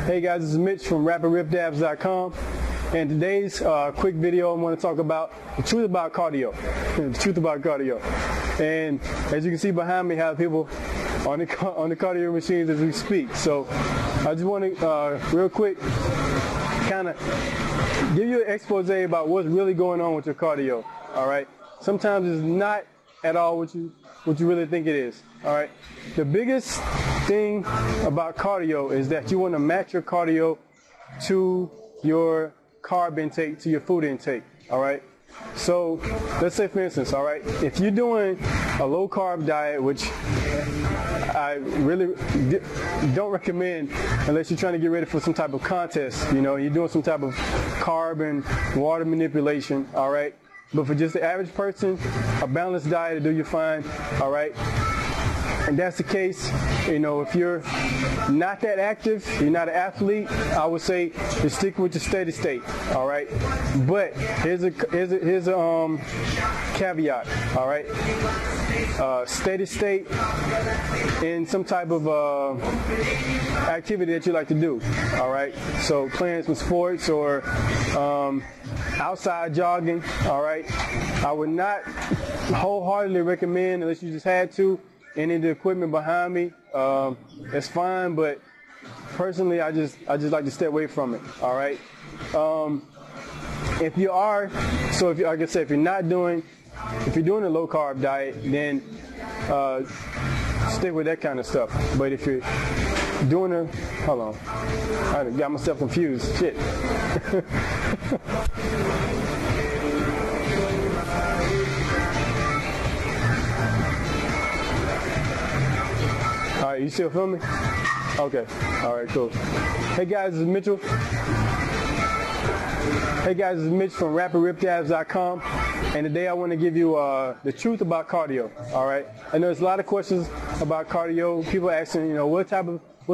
Hey guys, this is Mitch from RapidRipDabs.com, and today's quick video I want to talk about the truth about cardio. The truth about cardio. And as you can see behind me, I have people on the cardio machines as we speak. So I just want to real quick kind of give you an expose about what's really going on with your cardio. All right. Sometimes it's not at all what you really think it is. All right. The biggest thing about cardio is that you want to match your cardio to your carb intake, to your food intake. All right. So let's say, for instance, all right, if you're doing a low carb diet, which I really don't recommend unless you're trying to get ready for some type of contest, you know, you're doing some type of carb and water manipulation, all right. But for just the average person, a balanced diet will do you fine, all right. And that's the case, you know, if you're not that active, you're not an athlete, I would say just stick with the steady state, all right? But here's a caveat, all right? Steady state in some type of activity that you like to do, all right? So playing some sports or outside jogging, all right? I would not wholeheartedly recommend, unless you just had to, any of the equipment behind me, it's fine, but personally, I just like to stay away from it. All right. If you are, so if you, like I said, if you're doing a low carb diet, then stick with that kind of stuff. But if you're doing hold on, I got myself confused. Shit. All right, you still filming? Okay. All right, cool. Hey guys, this is Mitchell. Hey guys, this is Mitch from RapidRipDabs.com, and today I want to give you the truth about cardio. All right. I know there's a lot of questions about cardio. People asking, you know, what's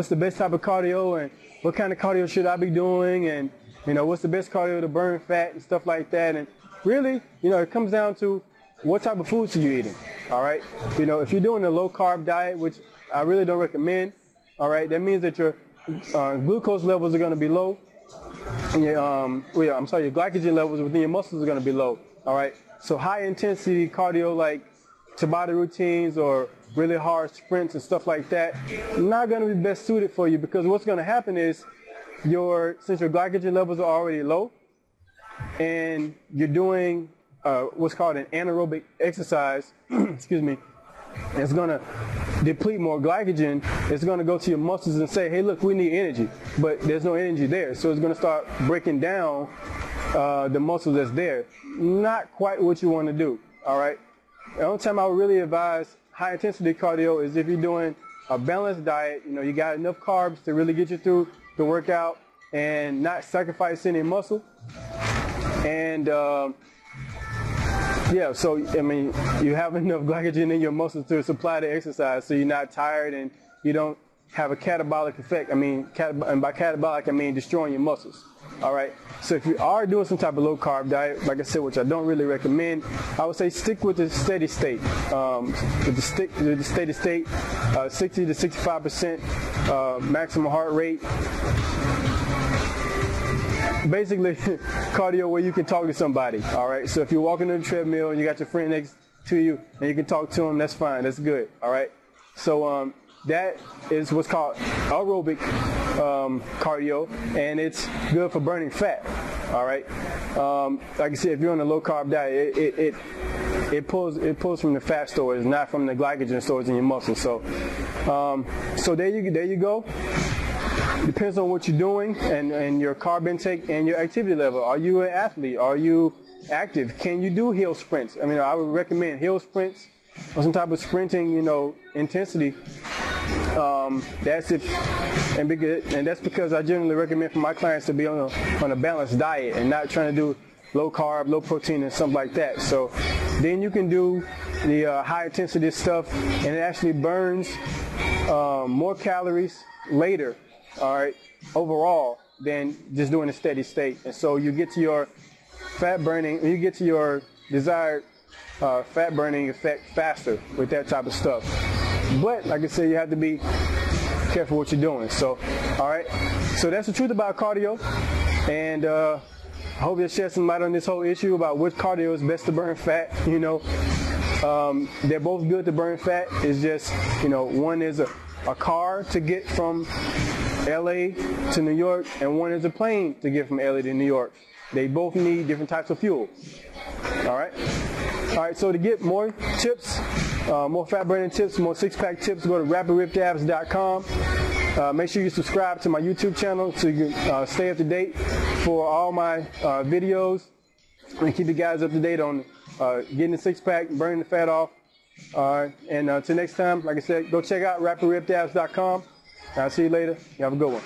the best type of cardio, and what kind of cardio should I be doing, and you know, what's the best cardio to burn fat and stuff like that. And really, you know, it comes down to what type of foods are you eating. All right. You know, if you're doing a low carb diet, which I really don't recommend, all right, that means that your glucose levels are going to be low, and your glycogen levels within your muscles are going to be low, all right. So high intensity cardio like Tabata routines or really hard sprints and stuff like that, not going to be best suited for you, because what's going to happen is since your glycogen levels are already low and you're doing what's called an anaerobic exercise, excuse me, it's going to deplete more glycogen. It's going to go to your muscles and say, hey, look, we need energy. But there's no energy there. So it's going to start breaking down the muscle that's there. Not quite what you want to do, all right? The only time I would really advise high-intensity cardio is if you're doing a balanced diet. You know, you got enough carbs to really get you through the workout and not sacrifice any muscle. And yeah, so, I mean, you have enough glycogen in your muscles to supply the exercise, so you're not tired and you don't have a catabolic effect. I mean, and by catabolic, I mean destroying your muscles. All right? So if you are doing some type of low-carb diet, like I said, which I don't really recommend, I would say stick with the steady state. With the steady state, 60 to 65% maximum heart rate. Basically, cardio where you can talk to somebody, all right? So if you're walking on the treadmill and you got your friend next to you and you can talk to him, that's fine, that's good, all right? So that is what's called aerobic cardio, and it's good for burning fat, all right? Like I said, if you're on a low-carb diet, it pulls from the fat stores, not from the glycogen stores in your muscles. So there you go. Depends on what you're doing and your carb intake and your activity level. Are you an athlete? Are you active? Can you do hill sprints? I mean, I would recommend hill sprints or some type of sprinting, you know, intensity. That's it, and that's because I generally recommend for my clients to be on a balanced diet and not trying to do low carb, low protein, and something like that. So then you can do the high intensity stuff, and it actually burns more calories later. All right, overall, than just doing a steady state. And so you get to your fat burning, you get to your desired fat burning effect faster with that type of stuff. But like I said, you have to be care for what you're doing. So, all right. So that's the truth about cardio, and I hope it sheds some light on this whole issue about which cardio is best to burn fat. You know, they're both good to burn fat. It's just, you know, one is a car to get from LA to New York, and one is a plane to get from LA to New York. They both need different types of fuel. All right. All right. So to get more tips, more fat burning tips, more six-pack tips, go to rapidripabs.com. Make sure you subscribe to my YouTube channel so you can stay up to date for all my videos, and keep you guys up to date on getting the six-pack, burning the fat off. And until next time, like I said, go check out rapidripabs.com. I'll see you later. You have a good one.